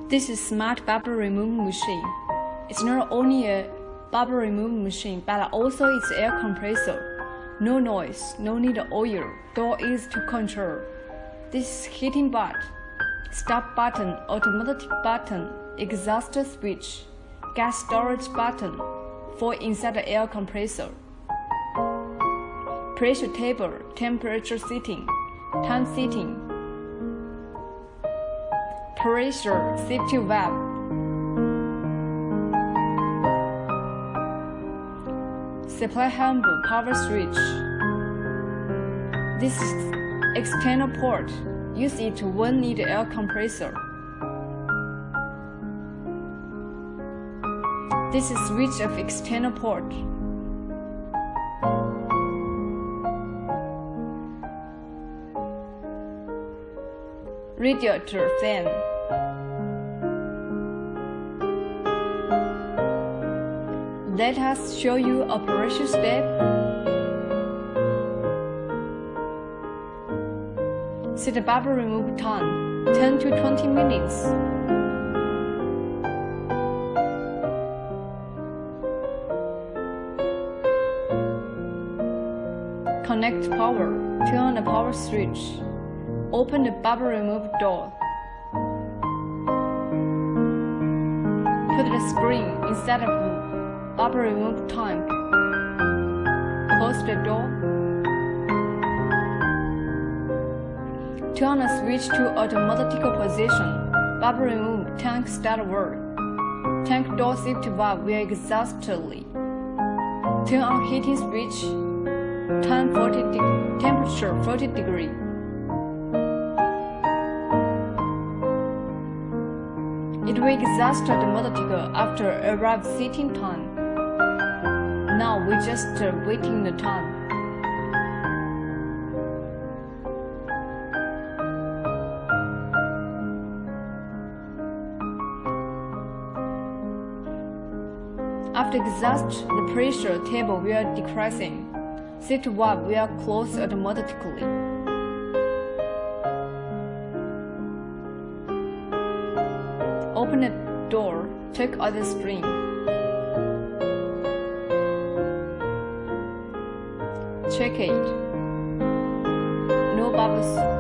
This is smart bubble removing machine. It's not only a bubble removing machine, but also it's air compressor. No noise, no need oil, door easy to control. This is heating button, stop button, automatic button, exhaust switch, gas storage button for inside the air compressor. Pressure table, temperature setting, time setting, pressure safety valve, supply handle, power switch. This is external port. Use it when need air compressor. This is switch of external port. Radiator fan. Let us show you operation step. Set the bubble remove time 10 to 20 minutes. Connect power. Turn on the power switch. Open the bubble remove door. Put the spring inside of the bubble remove tank. Close the door. Turn the switch to automatic position. Bubble remove tank start work. Tank door safety valve will exhaustedly. Turn on heating switch. Temperature 40 degree. It will exhaust automatically after arrived setting time. Now we just waiting the time. After exhaust, the pressure table will decreasing. Safety valve will close automatically. Open the door, take out the spring. Check it. No bubbles.